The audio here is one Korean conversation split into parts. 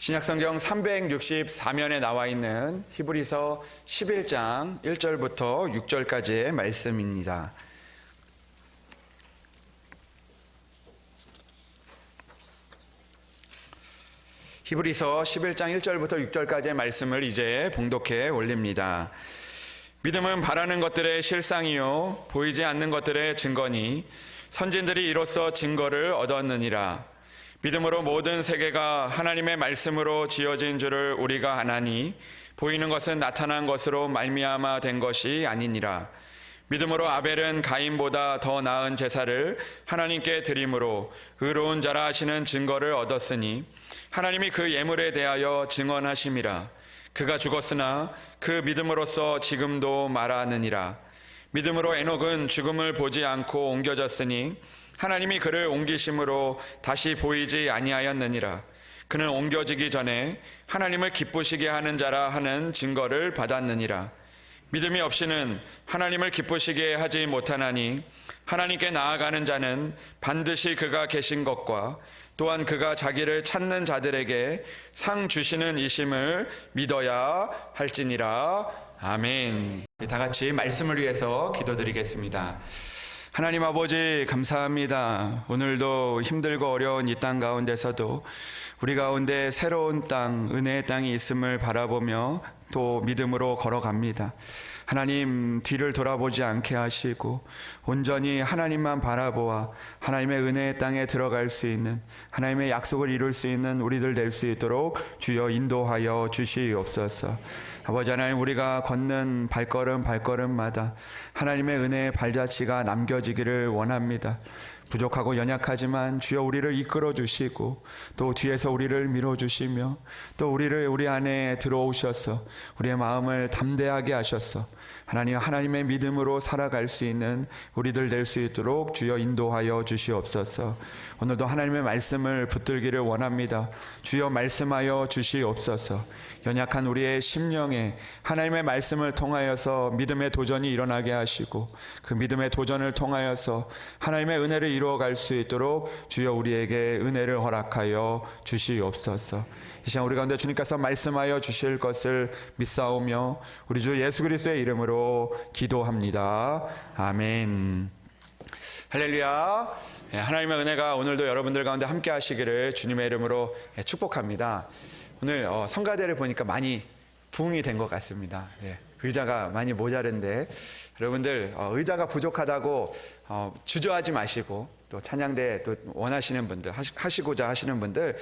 신약성경 364면에 나와 있는 히브리서 11장 1절부터 6절까지의 말씀입니다. 히브리서 11장 1절부터 6절까지의 말씀을 이제 봉독해 올립니다. 믿음은 바라는 것들의 실상이요 보이지 않는 것들의 증거니 선진들이 이로써 증거를 얻었느니라. 믿음으로 모든 세계가 하나님의 말씀으로 지어진 줄을 우리가 아나니 보이는 것은 나타난 것으로 말미암아 된 것이 아니니라. 믿음으로 아벨은 가인보다 더 나은 제사를 하나님께 드림으로 의로운 자라 하시는 증거를 얻었으니 하나님이 그 예물에 대하여 증언하심이라. 그가 죽었으나 그 믿음으로써 지금도 말하느니라. 믿음으로 에녹은 죽음을 보지 않고 옮겨졌으니 하나님이 그를 옮기심으로 다시 보이지 아니하였느니라. 그는 옮겨지기 전에 하나님을 기쁘시게 하는 자라 하는 증거를 받았느니라. 믿음이 없이는 하나님을 기쁘시게 하지 못하나니 하나님께 나아가는 자는 반드시 그가 계신 것과 또한 그가 자기를 찾는 자들에게 상 주시는 이심을 믿어야 할지니라. 아멘. 다 같이 말씀을 위해서 기도드리겠습니다. 하나님 아버지 감사합니다. 오늘도 힘들고 어려운 이 땅 가운데서도 우리 가운데 새로운 땅, 은혜의 땅이 있음을 바라보며 또 믿음으로 걸어갑니다. 하나님 뒤를 돌아보지 않게 하시고 온전히 하나님만 바라보아 하나님의 은혜의 땅에 들어갈 수 있는, 하나님의 약속을 이룰 수 있는 우리들 될 수 있도록 주여 인도하여 주시옵소서. 아버지 하나님, 우리가 걷는 발걸음마다 하나님의 은혜의 발자취가 남겨지기를 원합니다. 부족하고 연약하지만 주여 우리를 이끌어 주시고 또 뒤에서 우리를 밀어 주시며 또 우리 안에 들어오셔서 우리의 마음을 담대하게 하셔서 하나님의 믿음으로 살아갈 수 있는 우리들 될 수 있도록 주여 인도하여 주시옵소서. 오늘도 하나님의 말씀을 붙들기를 원합니다. 주여 말씀하여 주시옵소서. 연약한 우리의 심령에 하나님의 말씀을 통하여서 믿음의 도전이 일어나게 하시고 그 믿음의 도전을 통하여서 하나님의 은혜를 이루어갈 수 있도록 주여 우리에게 은혜를 허락하여 주시옵소서. 이 시간 우리 가운데 주님께서 말씀하여 주실 것을 믿사오며 우리 주 예수 그리스도의 이름으로 기도합니다. 아멘. 할렐루야. 하나님의 은혜가 오늘도 여러분들 가운데 함께 하시기를 주님의 이름으로 축복합니다. 오늘 성가대를 보니까 많이 부흥이 된 것 같습니다. 의자가 많이 모자른데 여러분들 의자가 부족하다고 주저하지 마시고 또 찬양대 또 원하시는 분들 하시고자 하시는 분들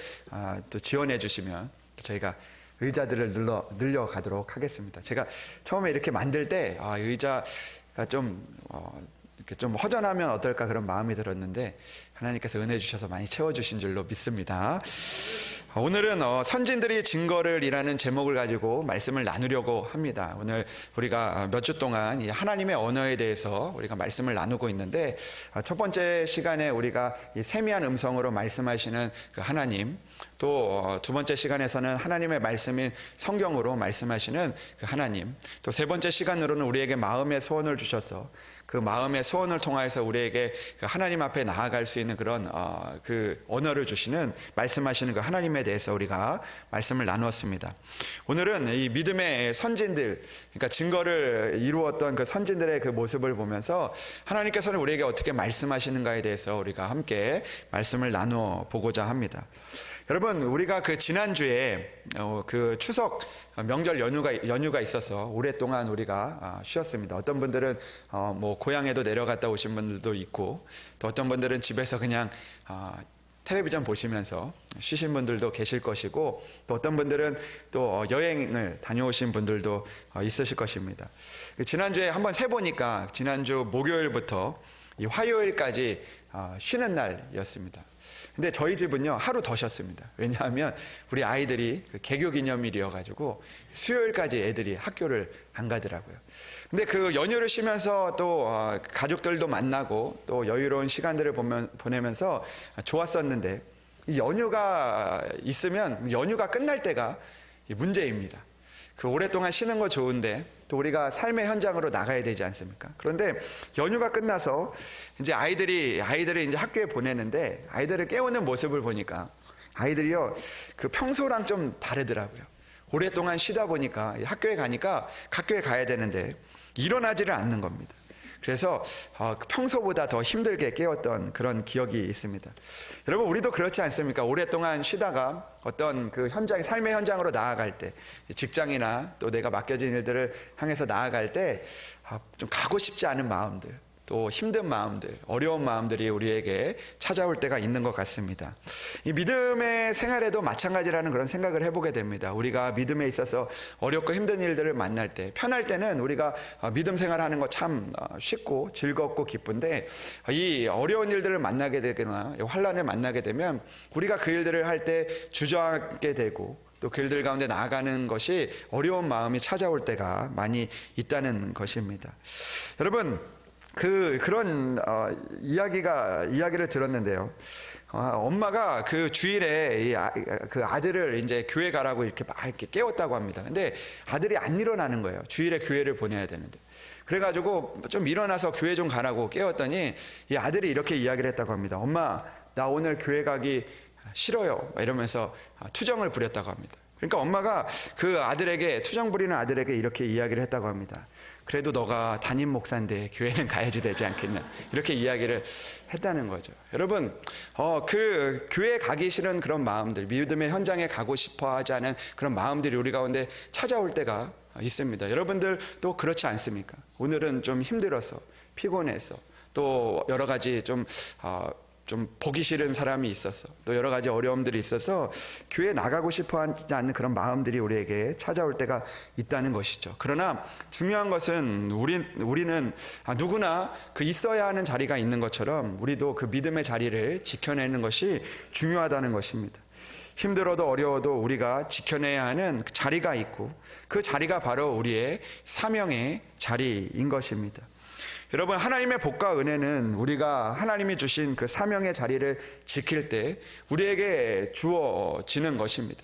또 지원해 주시면 저희가 의자들을 늘려가도록 하겠습니다. 제가 처음에 이렇게 만들 때 의자가 좀 허전하면 어떨까 그런 마음이 들었는데 하나님께서 은혜 주셔서 많이 채워주신 줄로 믿습니다. 오늘은 선진들이 증거를 이라는 제목을 가지고 말씀을 나누려고 합니다. 오늘 우리가 몇 주 동안 이 하나님의 언어에 대해서 우리가 말씀을 나누고 있는데 첫 번째 시간에 우리가 이 세미한 음성으로 말씀하시는 그 하나님, 또 두 번째 시간에서는 하나님의 말씀인 성경으로 말씀하시는 그 하나님, 또 세 번째 시간으로는 우리에게 마음의 소원을 주셔서 그 마음의 소원을 통하여서 우리에게 그 하나님 앞에 나아갈 수 있는 그런 그 언어를 주시는 말씀하시는 그 하나님에 대해서 우리가 말씀을 나누었습니다. 오늘은 이 믿음의 선진들, 그러니까 증거를 이루었던 그 선진들의 그 모습을 보면서 하나님께서는 우리에게 어떻게 말씀하시는가에 대해서 우리가 함께 말씀을 나누어 보고자 합니다. 여러분, 우리가 그 지난주에 그 추석 명절 연휴가 있어서 오랫동안 우리가 쉬었습니다. 어떤 분들은 뭐 고향에도 내려갔다 오신 분들도 있고 또 어떤 분들은 집에서 그냥 텔레비전 보시면서 쉬신 분들도 계실 것이고 또 어떤 분들은 또 여행을 다녀오신 분들도 있으실 것입니다. 지난주에 한번 세보니까 지난주 목요일부터 이 화요일까지 쉬는 날이었습니다. 근데 저희 집은요 하루 더 쉬었습니다. 왜냐하면 우리 아이들이 개교 기념일이어가지고 수요일까지 애들이 학교를 안 가더라고요. 근데 그 연휴를 쉬면서 또 가족들도 만나고 또 여유로운 시간들을 보내면서 좋았었는데 이 연휴가 있으면 연휴가 끝날 때가 문제입니다. 그 오랫동안 쉬는 거 좋은데 또 우리가 삶의 현장으로 나가야 되지 않습니까? 그런데 연휴가 끝나서 이제 아이들을 이제 학교에 보내는데 아이들을 깨우는 모습을 보니까 아이들이요 그 평소랑 좀 다르더라고요. 오랫동안 쉬다 보니까 학교에 가니까 학교에 가야 되는데 일어나지를 않는 겁니다. 그래서 평소보다 더 힘들게 깨웠던 그런 기억이 있습니다. 여러분, 우리도 그렇지 않습니까? 오랫동안 쉬다가 어떤 그 현장, 삶의 현장으로 나아갈 때, 직장이나 또 내가 맡겨진 일들을 향해서 나아갈 때 좀 가고 싶지 않은 마음들, 또 힘든 마음들, 어려운 마음들이 우리에게 찾아올 때가 있는 것 같습니다. 이 믿음의 생활에도 마찬가지라는 그런 생각을 해보게 됩니다. 우리가 믿음에 있어서 어렵고 힘든 일들을 만날 때, 편할 때는 우리가 믿음 생활하는 거 참 쉽고 즐겁고 기쁜데, 이 어려운 일들을 만나게 되거나 환난을 만나게 되면 우리가 그 일들을 할 때 주저하게 되고, 또 그 일들 가운데 나아가는 것이 어려운 마음이 찾아올 때가 많이 있다는 것입니다. 여러분, 그런 이야기를 들었는데요. 엄마가 그 주일에 그 아들을 이제 교회 가라고 이렇게 막 이렇게 깨웠다고 합니다. 근데 아들이 안 일어나는 거예요. 주일에 교회를 보내야 되는데. 그래가지고 좀 일어나서 교회 좀 가라고 깨웠더니 이 아들이 이렇게 이야기를 했다고 합니다. 엄마, 나 오늘 교회 가기 싫어요. 이러면서 투정을 부렸다고 합니다. 그러니까 엄마가 그 아들에게, 투정 부리는 아들에게 이렇게 이야기를 했다고 합니다. 그래도 너가 담임 목사인데 교회는 가야지 되지 않겠냐, 이렇게 이야기를 했다는 거죠. 여러분, 그 교회 가기 싫은 그런 마음들, 믿음의 현장에 가고 싶어 하지 않은 그런 마음들이 우리 가운데 찾아올 때가 있습니다. 여러분들도 그렇지 않습니까? 오늘은 좀 힘들어서, 피곤해서, 또 여러 가지 좀 보기 싫은 사람이 있어서, 또 여러 가지 어려움들이 있어서 교회에 나가고 싶어 하지 않는 그런 마음들이 우리에게 찾아올 때가 있다는 것이죠. 그러나 중요한 것은 우리는 누구나 그 있어야 하는 자리가 있는 것처럼 우리도 그 믿음의 자리를 지켜내는 것이 중요하다는 것입니다. 힘들어도 어려워도 우리가 지켜내야 하는 그 자리가 있고, 그 자리가 바로 우리의 사명의 자리인 것입니다. 여러분, 하나님의 복과 은혜는 우리가 하나님이 주신 그 사명의 자리를 지킬 때 우리에게 주어지는 것입니다.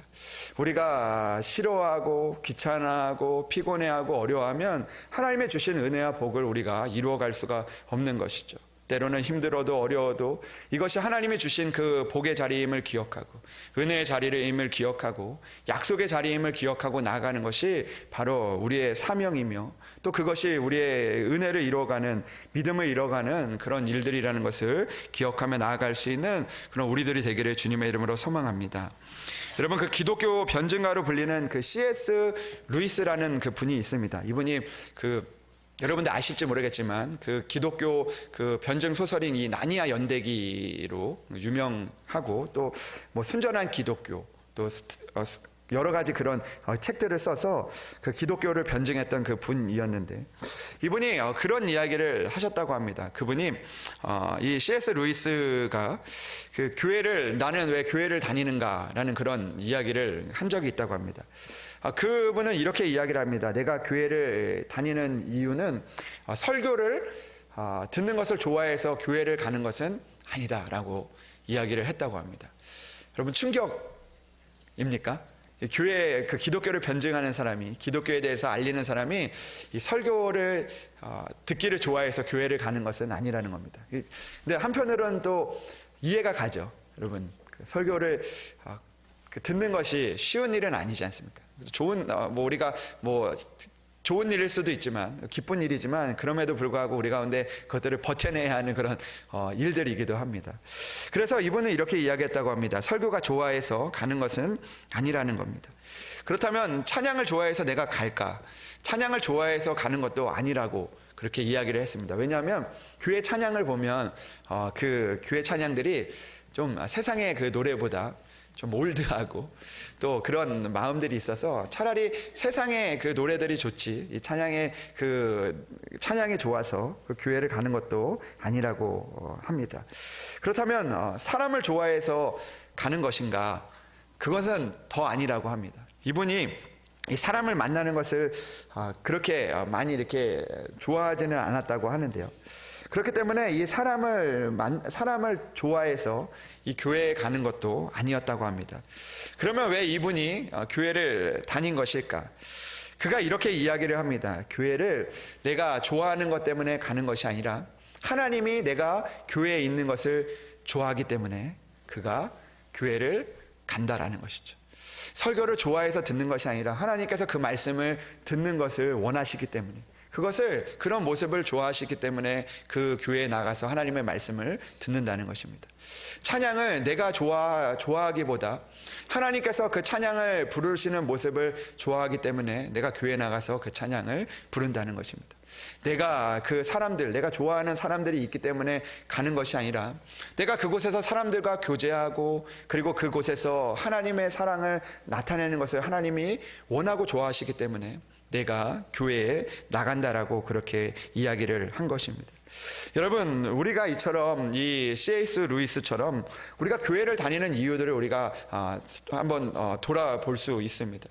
우리가 싫어하고 귀찮아하고 피곤해하고 어려워하면 하나님의 주신 은혜와 복을 우리가 이루어갈 수가 없는 것이죠. 때로는 힘들어도 어려워도 이것이 하나님이 주신 그 복의 자리임을 기억하고, 은혜의 자리임을 기억하고, 약속의 자리임을 기억하고 나아가는 것이 바로 우리의 사명이며, 또 그것이 우리의 은혜를 이루어가는, 믿음을 이루어가는 그런 일들이라는 것을 기억하며 나아갈 수 있는 그런 우리들이 되기를 주님의 이름으로 소망합니다. 여러분, 그 기독교 변증가로 불리는 그 C.S. 루이스라는 그 분이 있습니다. 이분이 여러분들 아실지 모르겠지만 그 기독교 그 변증 소설인 이 나니아 연대기로 유명하고, 또 뭐 순전한 기독교, 또 여러 가지 그런 책들을 써서 그 기독교를 변증했던 그 분이었는데, 이분이 그런 이야기를 하셨다고 합니다. 그분이 이 C.S. 루이스가 그 나는 왜 교회를 다니는가라는 그런 이야기를 한 적이 있다고 합니다. 그분은 이렇게 이야기를 합니다. 내가 교회를 다니는 이유는 설교를 듣는 것을 좋아해서 교회를 가는 것은 아니다라고 이야기를 했다고 합니다. 여러분, 충격입니까? 교회, 그 기독교를 변증하는 사람이, 기독교에 대해서 알리는 사람이 이 설교를 듣기를 좋아해서 교회를 가는 것은 아니라는 겁니다. 근데 한편으로는 또 이해가 가죠. 여러분, 그 설교를 듣는 것이 쉬운 일은 아니지 않습니까? 우리가 좋은 일일 수도 있지만, 기쁜 일이지만, 그럼에도 불구하고 우리 가운데 그것들을 버텨내야 하는 그런 일들이기도 합니다. 그래서 이분은 이렇게 이야기했다고 합니다. 설교가 좋아해서 가는 것은 아니라는 겁니다. 그렇다면 찬양을 좋아해서 내가 갈까? 찬양을 좋아해서 가는 것도 아니라고 그렇게 이야기를 했습니다. 왜냐하면 교회 찬양을 보면 그 교회 찬양들이 좀 세상의 그 노래보다 좀 올드하고 또 그런 마음들이 있어서 차라리 세상의 그 노래들이 좋지, 이 찬양이 좋아서 그 교회를 가는 것도 아니라고 합니다. 그렇다면 사람을 좋아해서 가는 것인가? 그것은 더 아니라고 합니다. 이분이 이 사람을 만나는 것을 그렇게 많이 이렇게 좋아하지는 않았다고 하는데요. 그렇기 때문에 이 사람을 좋아해서 이 교회에 가는 것도 아니었다고 합니다. 그러면 왜 이분이 교회를 다닌 것일까? 그가 이렇게 이야기를 합니다. 교회를 내가 좋아하는 것 때문에 가는 것이 아니라 하나님이 내가 교회에 있는 것을 좋아하기 때문에 그가 교회를 간다라는 것이죠. 설교를 좋아해서 듣는 것이 아니라 하나님께서 그 말씀을 듣는 것을 원하시기 때문에, 그런 모습을 좋아하시기 때문에 그 교회에 나가서 하나님의 말씀을 듣는다는 것입니다. 찬양을 내가 좋아하기보다 하나님께서 그 찬양을 부르시는 모습을 좋아하기 때문에 내가 교회에 나가서 그 찬양을 부른다는 것입니다. 내가 내가 좋아하는 사람들이 있기 때문에 가는 것이 아니라, 내가 그곳에서 사람들과 교제하고, 그리고 그곳에서 하나님의 사랑을 나타내는 것을 하나님이 원하고 좋아하시기 때문에 내가 교회에 나간다라고 그렇게 이야기를 한 것입니다. 여러분, 우리가 이 C.S. 루이스처럼 우리가 교회를 다니는 이유들을 우리가 한번 돌아볼 수 있습니다.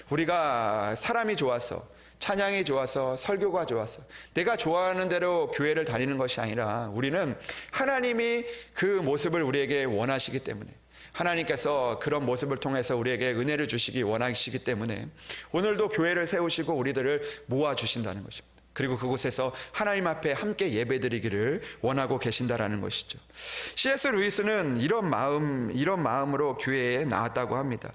우리가 사람이 좋아서, 찬양이 좋아서, 설교가 좋아서, 내가 좋아하는 대로 교회를 다니는 것이 아니라, 우리는 하나님이 그 모습을 우리에게 원하시기 때문에, 하나님께서 그런 모습을 통해서 우리에게 은혜를 주시기 원하시기 때문에 오늘도 교회를 세우시고 우리들을 모아주신다는 것입니다. 그리고 그곳에서 하나님 앞에 함께 예배드리기를 원하고 계신다라는 것이죠. C.S. 루이스는 이런 마음으로 교회에 나왔다고 합니다.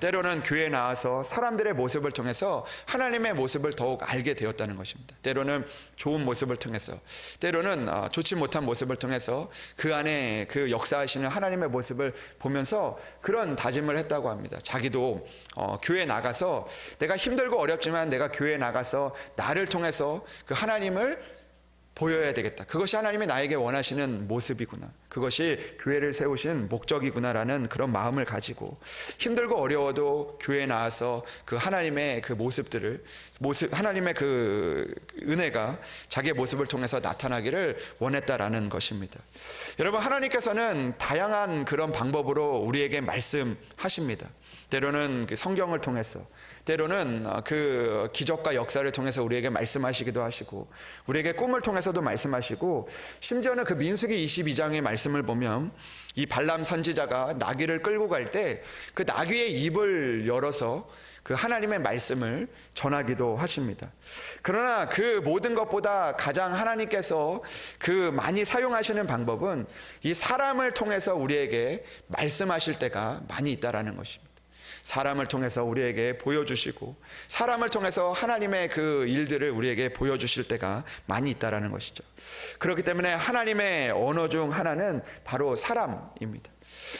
때로는 교회에 나와서 사람들의 모습을 통해서 하나님의 모습을 더욱 알게 되었다는 것입니다. 때로는 좋은 모습을 통해서, 때로는 좋지 못한 모습을 통해서 그 안에 그 역사하시는 하나님의 모습을 보면서 그런 다짐을 했다고 합니다. 자기도 교회에 나가서, 내가 힘들고 어렵지만 내가 교회에 나가서 나를 통해서 그 하나님을 보여야 되겠다. 그것이 하나님이 나에게 원하시는 모습이구나. 그것이 교회를 세우신 목적이구나라는 그런 마음을 가지고, 힘들고 어려워도 교회에 나와서 그 하나님의 그 하나님의 그 은혜가 자기의 모습을 통해서 나타나기를 원했다라는 것입니다. 여러분, 하나님께서는 다양한 그런 방법으로 우리에게 말씀하십니다. 때로는 그 성경을 통해서, 때로는 그 기적과 역사를 통해서 우리에게 말씀하시기도 하시고, 우리에게 꿈을 통해서도 말씀하시고, 심지어는 그 민수기 22장의 말씀을 보면 이 발람 선지자가 나귀를 끌고 갈 때 그 나귀의 입을 열어서 그 하나님의 말씀을 전하기도 하십니다. 그러나 그 모든 것보다 가장 하나님께서 그 많이 사용하시는 방법은 이 사람을 통해서 우리에게 말씀하실 때가 많이 있다라는 것입니다. 사람을 통해서 우리에게 보여주시고, 사람을 통해서 하나님의 그 일들을 우리에게 보여주실 때가 많이 있다라는 것이죠. 그렇기 때문에 하나님의 언어 중 하나는 바로 사람입니다.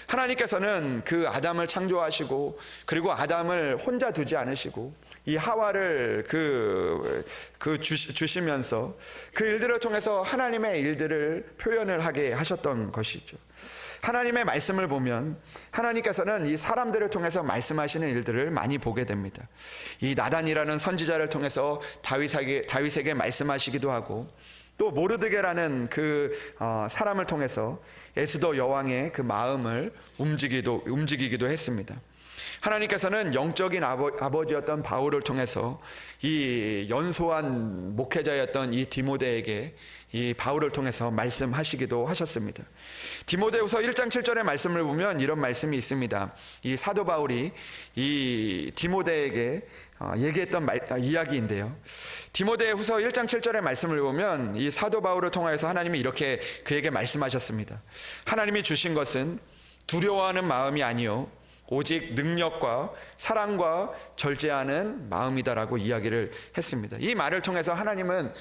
하나님께서는 그 아담을 창조하시고, 그리고 아담을 혼자 두지 않으시고 이 하와를 주시면서 그 일들을 통해서 하나님의 일들을 표현을 하게 하셨던 것이죠. 하나님의 말씀을 보면 하나님께서는 이 사람들을 통해서 말씀하시는 일들을 많이 보게 됩니다. 이 나단이라는 선지자를 통해서 다윗에게 말씀하시기도 하고, 또 모르드게라는 그 사람을 통해서 에스더 여왕의 그 마음을 움직이기도 했습니다. 하나님께서는 영적인 아버지였던 바울을 통해서 이 연소한 목회자였던 이 디모데에게 이 바울을 통해서 말씀하시기도 하셨습니다. 디모데후서 1장 7절의 말씀을 보면 이런 말씀이 있습니다. 이 사도 바울이 이 디모데에게 얘기했던 이야기인데요. 디모데후서 1장 7절의 말씀을 보면 이 사도 바울을 통해서 하나님이 이렇게 그에게 말씀하셨습니다. 하나님이 주신 것은 두려워하는 마음이 아니요 오직 능력과 사랑과 절제하는 마음이다라고 이야기를 했습니다. 이 말을 통해서 하나님은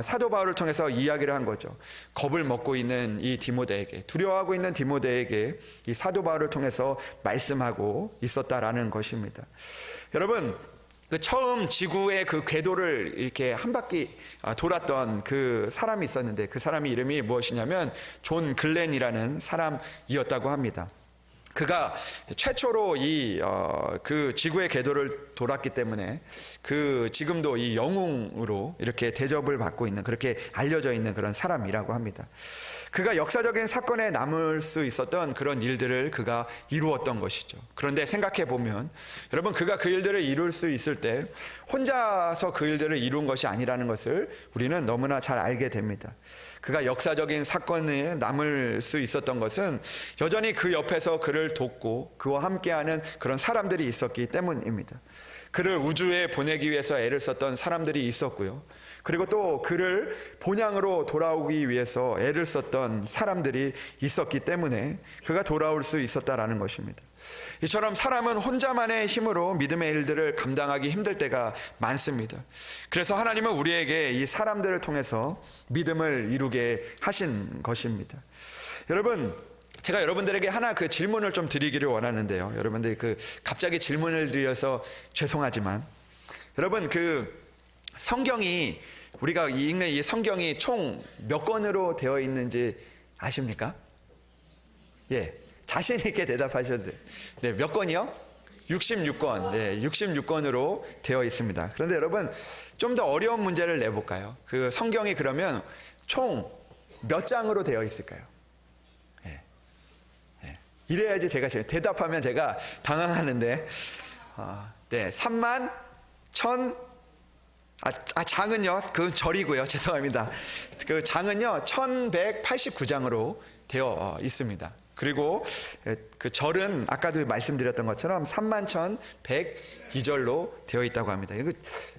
사도 바울을 통해서 이야기를 한 거죠. 겁을 먹고 있는 이 디모데에게, 두려워하고 있는 디모데에게 이 사도 바울을 통해서 말씀하고 있었다라는 것입니다. 여러분, 그 처음 지구의 그 궤도를 이렇게 한 바퀴 돌았던 그 사람이 있었는데, 그 사람의 이름이 무엇이냐면 존 글렌이라는 사람이었다고 합니다. 그가 최초로 그 지구의 궤도를 돌았기 때문에 지금도 이 영웅으로 이렇게 대접을 받고 있는, 그렇게 알려져 있는 그런 사람이라고 합니다. 그가 역사적인 사건에 남을 수 있었던 그런 일들을 그가 이루었던 것이죠. 그런데 생각해 보면 여러분, 그가 그 일들을 이룰 수 있을 때 혼자서 그 일들을 이룬 것이 아니라는 것을 우리는 너무나 잘 알게 됩니다. 그가 역사적인 사건에 남을 수 있었던 것은 여전히 그 옆에서 그를 돕고 그와 함께하는 그런 사람들이 있었기 때문입니다. 그를 우주에 보내기 위해서 애를 썼던 사람들이 있었고요. 그리고 또 그를 본향으로 돌아오기 위해서 애를 썼던 사람들이 있었기 때문에 그가 돌아올 수 있었다라는 것입니다. 이처럼 사람은 혼자만의 힘으로 믿음의 일들을 감당하기 힘들 때가 많습니다. 그래서 하나님은 우리에게 이 사람들을 통해서 믿음을 이루게 하신 것입니다. 여러분, 제가 여러분들에게 하나 그 질문을 좀 드리기를 원하는데요. 여러분들이 갑자기 질문을 드려서 죄송하지만, 여러분 성경이, 우리가 읽는 이 성경이 총 몇 권으로 되어 있는지 아십니까? 예, 자신 있게 대답하셔도 돼요. 네, 몇 권이요? 66권. 네, 66권으로 되어 있습니다. 그런데 여러분, 좀 더 어려운 문제를 내볼까요? 성경이 그러면 총 몇 장으로 되어 있을까요? 이래야지 제가 대답하면 제가 당황하는데, 네, 3만 1,000, 장은요, 그건 절이고요. 죄송합니다. 장은요, 1189장으로 되어 있습니다. 그리고 절은 아까도 말씀드렸던 것처럼 31,102절로 되어 있다고 합니다. 이거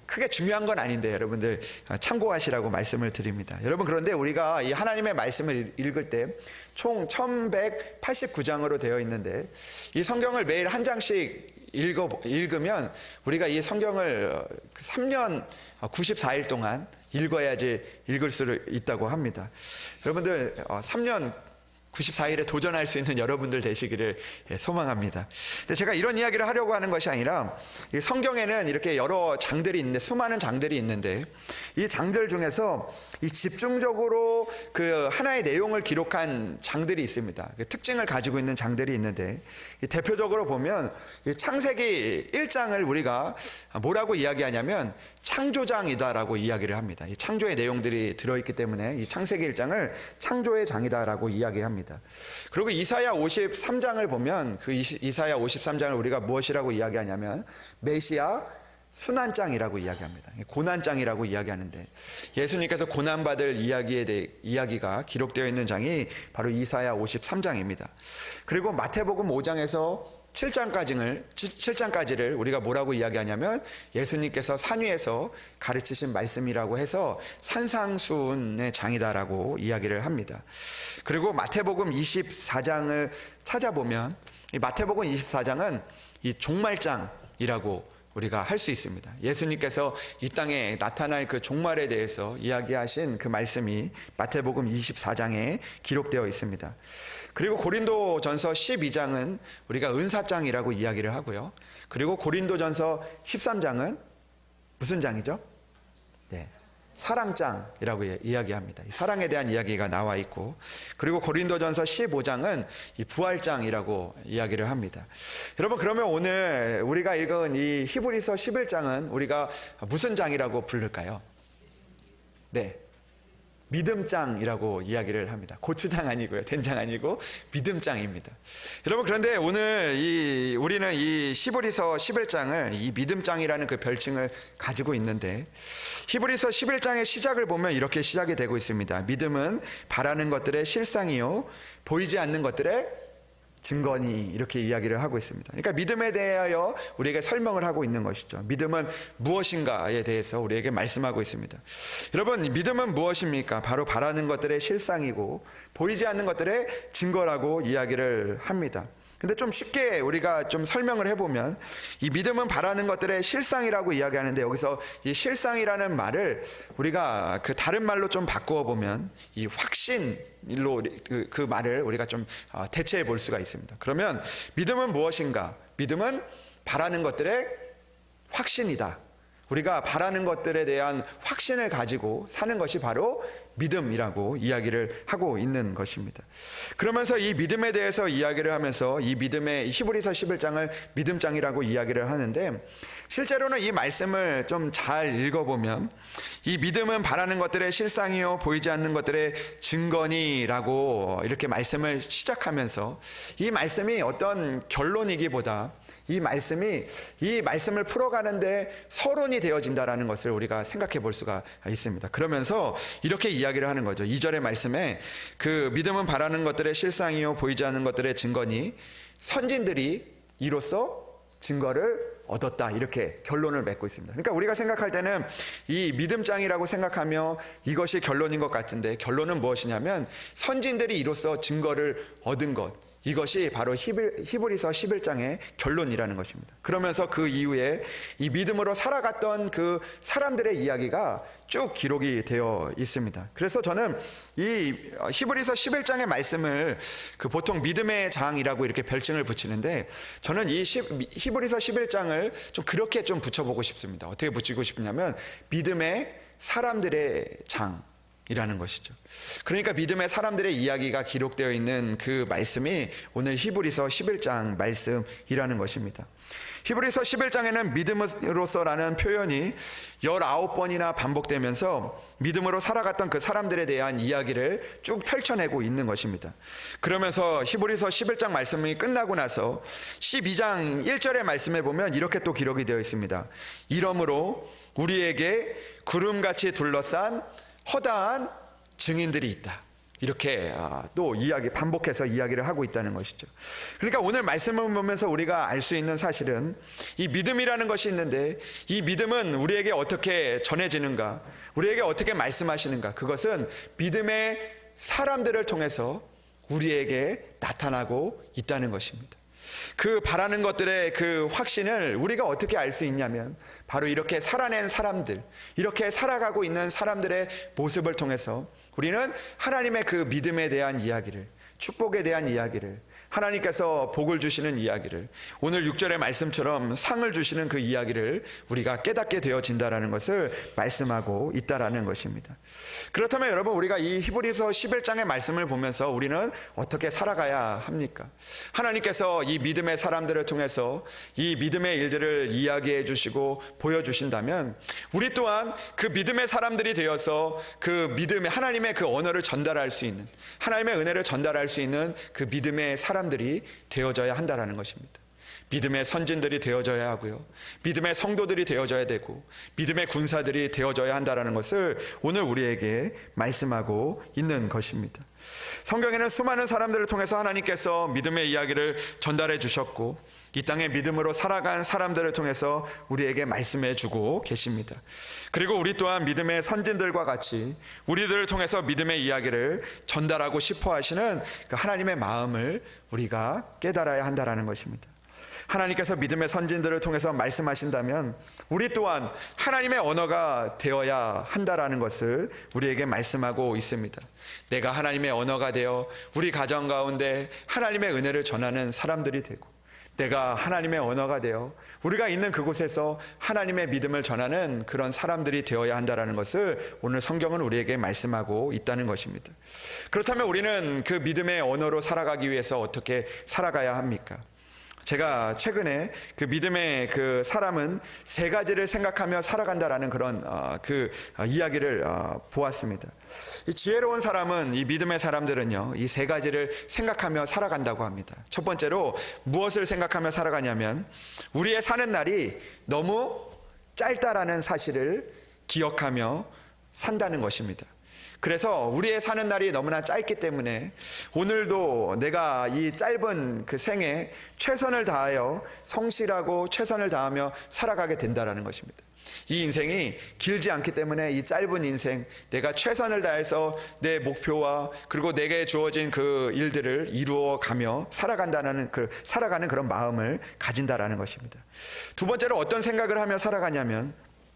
크게 중요한 건 아닌데 여러분들 참고하시라고 말씀을 드립니다. 여러분, 그런데 우리가 이 하나님의 말씀을 읽을 때 총 1189장으로 되어 있는데, 이 성경을 매일 한 장씩 읽으면 우리가 이 성경을 3년 94일 동안 읽어야지 읽을 수 있다고 합니다. 여러분들 3년 94일에 도전할 수 있는 여러분들 되시기를 소망합니다. 근데 제가 이런 이야기를 하려고 하는 것이 아니라, 성경에는 이렇게 여러 장들이 있는데, 수많은 장들이 있는데, 이 장들 중에서 이 집중적으로 하나의 내용을 기록한 장들이 있습니다. 특징을 가지고 있는 장들이 있는데, 대표적으로 보면 이 창세기 1장을 우리가 뭐라고 이야기하냐면 창조장이다라고 이야기를 합니다. 이 창조의 내용들이 들어있기 때문에 이 창세기 1장을 창조의 장이다라고 이야기합니다. 그리고 이사야 53장을 보면 이사야 53장을 우리가 무엇이라고 이야기하냐면 메시아 순환장이라고 이야기합니다. 고난장이라고 이야기하는데, 예수님께서 고난받을 이야기가 기록되어 있는 장이 바로 이사야 53장입니다. 그리고 마태복음 5장에서 7장까지를 우리가 뭐라고 이야기하냐면 예수님께서 산 위에서 가르치신 말씀이라고 해서 산상수훈의 장이다라고 이야기를 합니다. 그리고 마태복음 24장을 찾아보면 이 마태복음 24장은 이 종말장이라고 우리가 할 수 있습니다. 예수님께서 이 땅에 나타날 그 종말에 대해서 이야기하신 그 말씀이 마태복음 24장에 기록되어 있습니다. 그리고 고린도전서 12장은 우리가 은사장이라고 이야기를 하고요. 그리고 고린도전서 13장은 무슨 장이죠? 네, 사랑장이라고 이야기합니다. 사랑에 대한 이야기가 나와 있고, 그리고 고린도전서 15장은 이 부활장이라고 이야기를 합니다. 여러분, 그러면 오늘 우리가 읽은 이 히브리서 11장은 우리가 무슨 장이라고 부를까요? 네, 믿음장이라고 이야기를 합니다. 고추장 아니고요, 된장 아니고 믿음장입니다. 여러분, 그런데 오늘 우리는 이 히브리서 11장을 이 믿음장이라는 그 별칭을 가지고 있는데, 히브리서 11장의 시작을 보면 이렇게 시작이 되고 있습니다. 믿음은 바라는 것들의 실상이요 보이지 않는 것들의 증거니, 이렇게 이야기를 하고 있습니다. 그러니까 믿음에 대하여 우리에게 설명을 하고 있는 것이죠. 믿음은 무엇인가에 대해서 우리에게 말씀하고 있습니다. 여러분, 믿음은 무엇입니까? 바로 바라는 것들의 실상이고 보이지 않는 것들의 증거라고 이야기를 합니다. 근데 좀 쉽게 우리가 좀 설명을 해보면, 이 믿음은 바라는 것들의 실상이라고 이야기하는데, 여기서 이 실상이라는 말을 우리가 다른 말로 좀 바꾸어 보면 이 확신로 그 말을 우리가 좀 대체해 볼 수가 있습니다. 그러면 믿음은 무엇인가? 믿음은 바라는 것들의 확신이다. 우리가 바라는 것들에 대한 확신을 가지고 사는 것이 바로 믿음이라고 이야기를 하고 있는 것입니다. 그러면서 이 믿음에 대해서 이야기를 하면서 이 믿음의 히브리서 11장을 믿음장이라고 이야기를 하는데, 실제로는 이 말씀을 좀 잘 읽어보면 이 믿음은 바라는 것들의 실상이요 보이지 않는 것들의 증거니라고 이렇게 말씀을 시작하면서, 이 말씀이 어떤 결론이기보다 이 말씀을 풀어가는데 서론이 되어진다라는 것을 우리가 생각해 볼 수가 있습니다. 그러면서 이렇게 이야기를 하는 거죠. 2절의 말씀에 그 믿음은 바라는 것들의 실상이요 보이지 않는 것들의 증거니 선진들이 이로써 증거를 얻었다, 이렇게 결론을 맺고 있습니다. 그러니까 우리가 생각할 때는 이 믿음장이라고 생각하며 이것이 결론인 것 같은데, 결론은 무엇이냐면 선진들이 이로써 증거를 얻은 것, 이것이 바로 히브리서 11장의 결론이라는 것입니다. 그러면서 그 이후에 이 믿음으로 살아갔던 그 사람들의 이야기가 쭉 기록이 되어 있습니다. 그래서 저는 이 히브리서 11장의 말씀을 보통 믿음의 장이라고 이렇게 별칭을 붙이는데, 저는 이 히브리서 11장을 좀 그렇게 좀 붙여보고 싶습니다. 어떻게 붙이고 싶냐면 믿음의 사람들의 장 이라는 것이죠. 그러니까 믿음의 사람들의 이야기가 기록되어 있는 그 말씀이 오늘 히브리서 11장 말씀이라는 것입니다. 히브리서 11장에는 믿음으로서라는 표현이 19번이나 반복되면서 믿음으로 살아갔던 그 사람들에 대한 이야기를 쭉 펼쳐내고 있는 것입니다. 그러면서 히브리서 11장 말씀이 끝나고 나서 12장 1절의 말씀에 보면 이렇게 또 기록이 되어 있습니다. 이러므로 우리에게 구름같이 둘러싼 허다한 증인들이 있다, 이렇게 또 반복해서 이야기를 하고 있다는 것이죠. 그러니까 오늘 말씀을 보면서 우리가 알 수 있는 사실은 이 믿음이라는 것이 있는데, 이 믿음은 우리에게 어떻게 전해지는가, 우리에게 어떻게 말씀하시는가, 그것은 믿음의 사람들을 통해서 우리에게 나타나고 있다는 것입니다. 그 바라는 것들의 그 확신을 우리가 어떻게 알 수 있냐면, 바로 이렇게 살아낸 사람들, 이렇게 살아가고 있는 사람들의 모습을 통해서 우리는 하나님의 그 믿음에 대한 이야기를, 축복에 대한 이야기를, 하나님께서 복을 주시는 이야기를, 오늘 6절의 말씀처럼 상을 주시는 그 이야기를 우리가 깨닫게 되어진다는 것을 말씀하고 있다는 것입니다. 그렇다면 여러분, 우리가 이 히브리서 11장의 말씀을 보면서 우리는 어떻게 살아가야 합니까? 하나님께서 이 믿음의 사람들을 통해서 이 믿음의 일들을 이야기해 주시고 보여주신다면, 우리 또한 그 믿음의 사람들이 되어서 그 믿음의 하나님의 그 언어를 전달할 수 있는, 하나님의 은혜를 전달할 수 있는 그 믿음의 사람들이 되어져야 한다는 것입니다. 믿음의 선진들이 되어져야 하고요, 믿음의 성도들이 되어져야 되고, 믿음의 군사들이 되어져야 한다는 것을 오늘 우리에게 말씀하고 있는 것입니다. 성경에는 수많은 사람들을 통해서 하나님께서 믿음의 이야기를 전달해 주셨고, 이 땅에 믿음으로 살아간 사람들을 통해서 우리에게 말씀해 주고 계십니다. 그리고 우리 또한 믿음의 선진들과 같이 우리들을 통해서 믿음의 이야기를 전달하고 싶어 하시는 그 하나님의 마음을 우리가 깨달아야 한다는 것입니다. 하나님께서 믿음의 선진들을 통해서 말씀하신다면 우리 또한 하나님의 언어가 되어야 한다는 것을 우리에게 말씀하고 있습니다. 내가 하나님의 언어가 되어 우리 가정 가운데 하나님의 은혜를 전하는 사람들이 되고, 내가 하나님의 언어가 되어 우리가 있는 그곳에서 하나님의 믿음을 전하는 그런 사람들이 되어야 한다는 것을 오늘 성경은 우리에게 말씀하고 있다는 것입니다. 그렇다면 우리는 그 믿음의 언어로 살아가기 위해서 어떻게 살아가야 합니까? 제가 최근에 그 믿음의 그 사람은 세 가지를 생각하며 살아간다라는 그런 이야기를 보았습니다. 이 지혜로운 사람은, 이 믿음의 사람들은요, 이 세 가지를 생각하며 살아간다고 합니다. 첫 번째로 무엇을 생각하며 살아가냐면, 우리의 사는 날이 너무 짧다라는 사실을 기억하며 산다는 것입니다. 그래서 우리의 사는 날이 너무나 짧기 때문에 오늘도 내가 이 짧은 그 생에 최선을 다하여 성실하고 최선을 다하며 살아가게 된다는 것입니다. 이 인생이 길지 않기 때문에 이 짧은 인생, 내가 최선을 다해서 내 목표와 그리고 내게 주어진 그 일들을 이루어 가며 살아가는 그런 마음을 가진다라는 것입니다. 두 번째로 어떤 생각을 하며 살아가냐면,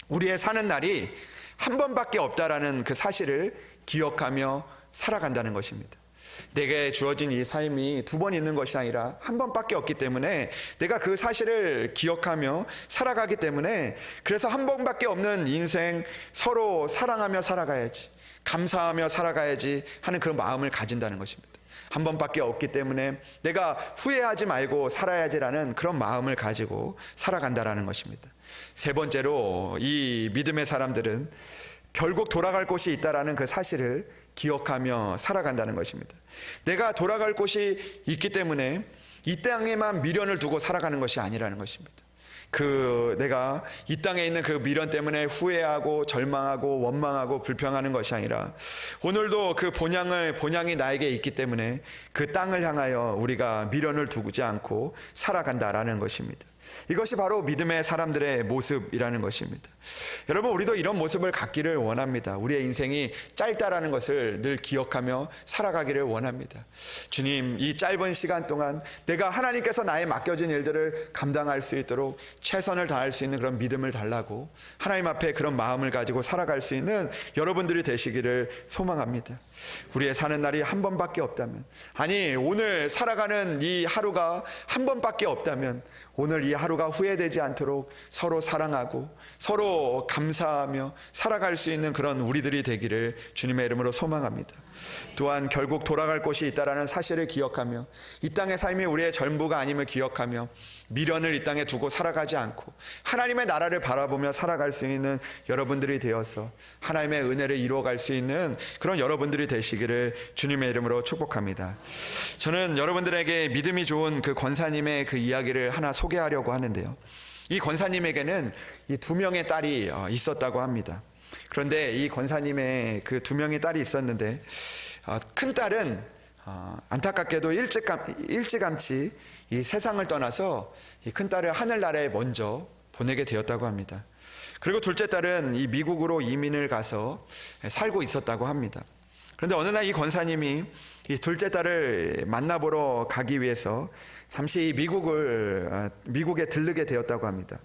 우리의 사는 날이 한 번밖에 없다라는 그 사실을 기억하며 살아간다는 것입니다. 내게 주어진 이 삶이 두 번 있는 것이 아니라 한 번밖에 없기 때문에 내가 그 사실을 기억하며 살아가기 때문에, 그래서 한 번밖에 없는 인생, 서로 사랑하며 살아가야지, 감사하며 살아가야지 하는 그런 마음을 가진다는 것입니다. 한 번밖에 없기 때문에 내가 후회하지 말고 살아야지라는 그런 마음을 가지고 살아간다는 것입니다. 세 번째로 이 믿음의 사람들은 결국 돌아갈 곳이 있다라는 그 사실을 기억하며 살아간다는 것입니다. 내가 돌아갈 곳이 있기 때문에 이 땅에만 미련을 두고 살아가는 것이 아니라는 것입니다. 내가 이 땅에 있는 그 미련 때문에 후회하고 절망하고 원망하고 불평하는 것이 아니라, 오늘도 그 본향이 나에게 있기 때문에 그 땅을 향하여 우리가 미련을 두지 않고 살아간다라는 것입니다. 이것이 바로 믿음의 사람들의 모습이라는 것입니다. 여러분, 우리도 이런 모습을 갖기를 원합니다. 우리의 인생이 짧다라는 것을 늘 기억하며 살아가기를 원합니다. 주님, 이 짧은 시간 동안 내가 하나님께서 나에 맡겨진 일들을 감당할 수 있도록 최선을 다할 수 있는 그런 믿음을 달라고 하나님 앞에 그런 마음을 가지고 살아갈 수 있는 여러분들이 되시기를 소망합니다. 우리의 사는 날이 한 번밖에 없다면, 아니 오늘 살아가는 이 하루가 한 번밖에 없다면 오늘 이 하루가 후회되지 않도록 서로 사랑하고 서로 감사하며 살아갈 수 있는 그런 우리들이 되기를 주님의 이름으로 소망합니다. 또한 결국 돌아갈 곳이 있다라는 사실을 기억하며 이 땅의 삶이 우리의 전부가 아님을 기억하며 미련을 이 땅에 두고 살아가지 않고 하나님의 나라를 바라보며 살아갈 수 있는 여러분들이 되어서 하나님의 은혜를 이루어갈 수 있는 그런 여러분들이 되시기를 주님의 이름으로 축복합니다. 저는 여러분들에게 믿음이 좋은 그 권사님의 그 이야기를 하나 소개하려고 하는데요. 이 권사님에게는 이 2명의 딸이 있었다고 합니다. 그런데 이 권사님의 그 2명의 딸이 있었는데 큰 딸은 안타깝게도 일찌감치 이 세상을 떠나서 이 큰 딸을 하늘나라에 먼저 보내게 되었다고 합니다. 그리고 둘째 딸은 이 미국으로 이민을 가서 살고 있었다고 합니다. 그런데 어느 날 이 권사님이 이 둘째 딸을 만나보러 가기 위해서 잠시 미국에 들르게 되었다고 합니다.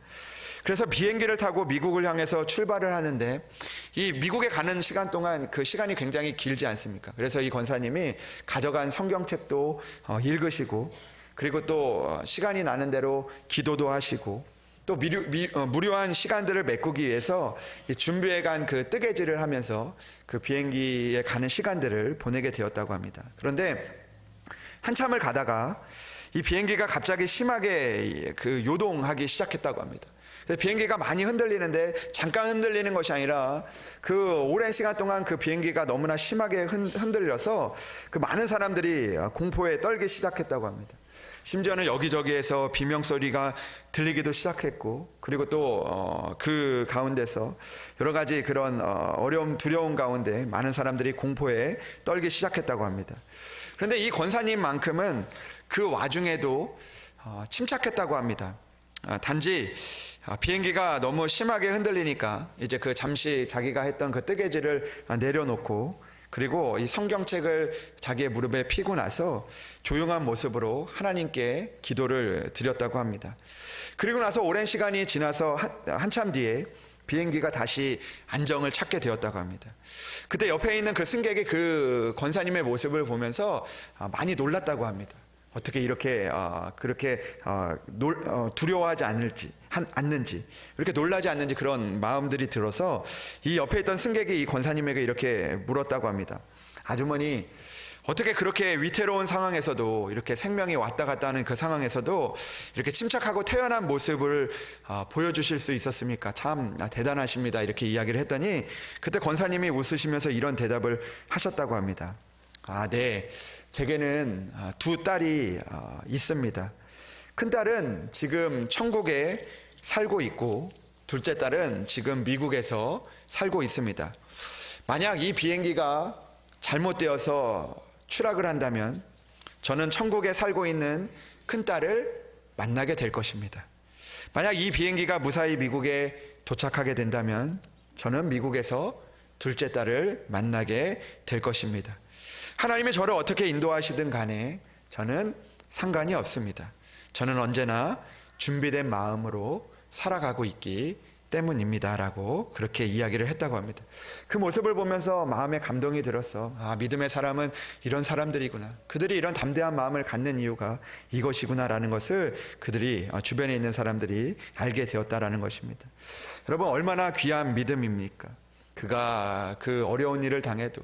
그래서 비행기를 타고 미국을 향해서 출발을 하는데 이 미국에 가는 시간 동안 그 시간이 굉장히 길지 않습니까? 그래서 이 권사님이 가져간 성경책도 읽으시고 그리고 또 시간이 나는 대로 기도도 하시고 또 무료한 시간들을 메꾸기 위해서 준비해간 그 뜨개질을 하면서 그 비행기에 가는 시간들을 보내게 되었다고 합니다. 그런데 한참을 가다가 이 비행기가 갑자기 심하게 그 요동하기 시작했다고 합니다. 비행기가 많이 흔들리는데 잠깐 흔들리는 것이 아니라 그 오랜 시간 동안 그 비행기가 너무나 심하게 흔들려서 그 많은 사람들이 공포에 떨기 시작했다고 합니다. 심지어는 여기저기에서 비명소리가 들리기도 시작했고 그리고 또 그 가운데서 여러 가지 그런 어려움 두려움 가운데 많은 사람들이 공포에 떨기 시작했다고 합니다. 그런데 이 권사님만큼은 그 와중에도 침착했다고 합니다. 단지 비행기가 너무 심하게 흔들리니까 이제 그 잠시 자기가 했던 그 뜨개질을 내려놓고 그리고 이 성경책을 자기의 무릎에 피고 나서 조용한 모습으로 하나님께 기도를 드렸다고 합니다. 그리고 나서 오랜 시간이 지나서 한참 뒤에 비행기가 다시 안정을 찾게 되었다고 합니다. 그때 옆에 있는 그 승객이 그 권사님의 모습을 보면서 많이 놀랐다고 합니다. 어떻게 이렇게 그렇게 두려워하지 않는지 이렇게 놀라지 않는지 그런 마음들이 들어서 이 옆에 있던 승객이 이 권사님에게 이렇게 물었다고 합니다. 아주머니, 어떻게 그렇게 위태로운 상황에서도 이렇게 생명이 왔다 갔다 하는 그 상황에서도 이렇게 침착하고 태연한 모습을 보여주실 수 있었습니까? 참 대단하십니다. 이렇게 이야기를 했더니 그때 권사님이 웃으시면서 이런 대답을 하셨다고 합니다. 네. 제게는 2딸이 있습니다. 큰 딸은 지금 천국에 살고 있고 둘째 딸은 지금 미국에서 살고 있습니다. 만약 이 비행기가 잘못되어서 추락을 한다면 저는 천국에 살고 있는 큰 딸을 만나게 될 것입니다. 만약 이 비행기가 무사히 미국에 도착하게 된다면 저는 미국에서 둘째 딸을 만나게 될 것입니다. 하나님이 저를 어떻게 인도하시든 간에 저는 상관이 없습니다. 저는 언제나 준비된 마음으로 살아가고 있기 때문입니다 라고 그렇게 이야기를 했다고 합니다. 그 모습을 보면서 마음에 감동이 들었어. 믿음의 사람은 이런 사람들이구나. 그들이 이런 담대한 마음을 갖는 이유가 이것이구나 라는 것을 그들이 주변에 있는 사람들이 알게 되었다라는 것입니다. 여러분, 얼마나 귀한 믿음입니까? 그가 그 어려운 일을 당해도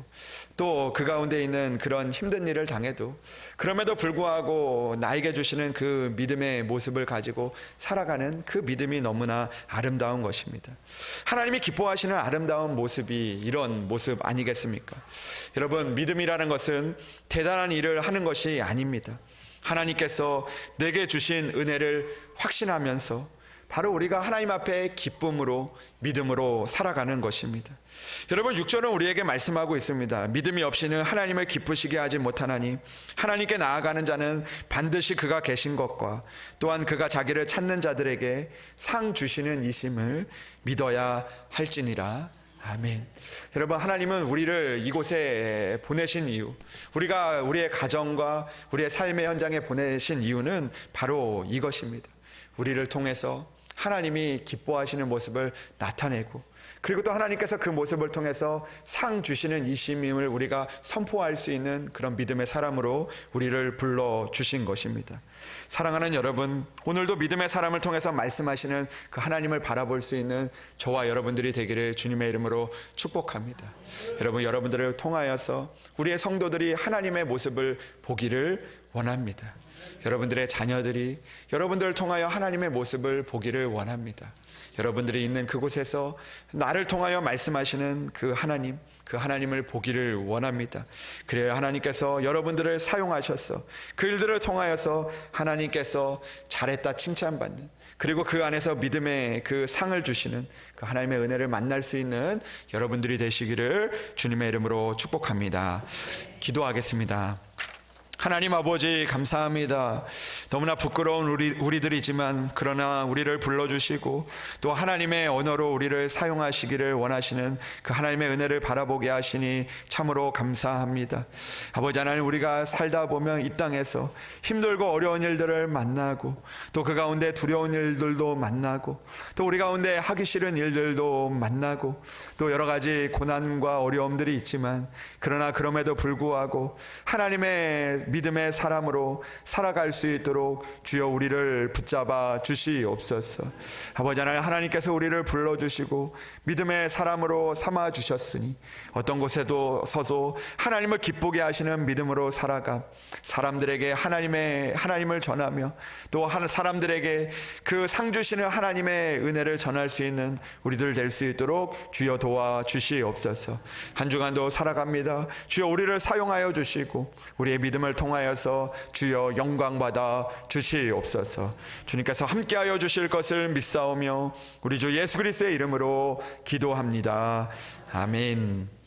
또 그 가운데 있는 그런 힘든 일을 당해도 그럼에도 불구하고 나에게 주시는 그 믿음의 모습을 가지고 살아가는 그 믿음이 너무나 아름다운 것입니다. 하나님이 기뻐하시는 아름다운 모습이 이런 모습 아니겠습니까? 여러분, 믿음이라는 것은 대단한 일을 하는 것이 아닙니다. 하나님께서 내게 주신 은혜를 확신하면서 바로 우리가 하나님 앞에 기쁨으로 믿음으로 살아가는 것입니다. 여러분, 6절은 우리에게 말씀하고 있습니다. 믿음이 없이는 하나님을 기쁘시게 하지 못하나니 하나님께 나아가는 자는 반드시 그가 계신 것과 또한 그가 자기를 찾는 자들에게 상 주시는 이심을 믿어야 할지니라. 아멘. 여러분, 하나님은 우리를 이곳에 보내신 이유, 우리가 우리의 가정과 우리의 삶의 현장에 보내신 이유는 바로 이것입니다. 우리를 통해서 하나님이 기뻐하시는 모습을 나타내고, 그리고 또 하나님께서 그 모습을 통해서 상 주시는 이심임을 우리가 선포할 수 있는 그런 믿음의 사람으로 우리를 불러주신 것입니다. 사랑하는 여러분, 오늘도 믿음의 사람을 통해서 말씀하시는 그 하나님을 바라볼 수 있는 저와 여러분들이 되기를 주님의 이름으로 축복합니다. 여러분, 여러분들을 통하여서 우리의 성도들이 하나님의 모습을 보기를 원합니다. 여러분들의 자녀들이 여러분들을 통하여 하나님의 모습을 보기를 원합니다. 여러분들이 있는 그곳에서 나를 통하여 말씀하시는 그 하나님을 보기를 원합니다. 그래야 하나님께서 여러분들을 사용하셔서 그 일들을 통하여서 하나님께서 잘했다 칭찬받는, 그리고 그 안에서 믿음의 그 상을 주시는 그 하나님의 은혜를 만날 수 있는 여러분들이 되시기를 주님의 이름으로 축복합니다. 기도하겠습니다. 하나님 아버지, 감사합니다. 너무나 부끄러운 우리들이지만 그러나 우리를 불러주시고 또 하나님의 언어로 우리를 사용하시기를 원하시는 그 하나님의 은혜를 바라보게 하시니 참으로 감사합니다. 아버지 하나님, 우리가 살다 보면 이 땅에서 힘들고 어려운 일들을 만나고 또 그 가운데 두려운 일들도 만나고 또 우리 가운데 하기 싫은 일들도 만나고 또 여러 가지 고난과 어려움들이 있지만, 그러나 그럼에도 불구하고 하나님의 믿음의 사람으로 살아갈 수 있도록 주여 우리를 붙잡아 주시옵소서. 아버지 하나님, 하나님께서 우리를 불러주시고 믿음의 사람으로 삼아 주셨으니 어떤 곳에도 서서 하나님을 기쁘게 하시는 믿음으로 살아가 사람들에게 하나님을 전하며 또 사람들에게 그 상 주시는 하나님의 은혜를 전할 수 있는 우리들 될 수 있도록 주여 도와 주시옵소서. 한 주간도 살아갑니다. 주여 우리를 사용하여 주시고 우리의 믿음을 통하여서 주여 영광받아 주시옵소서. 주님께서 함께하여 주실 것을 믿사오며 우리 주 예수 그리스도의 이름으로 기도합니다. 아멘.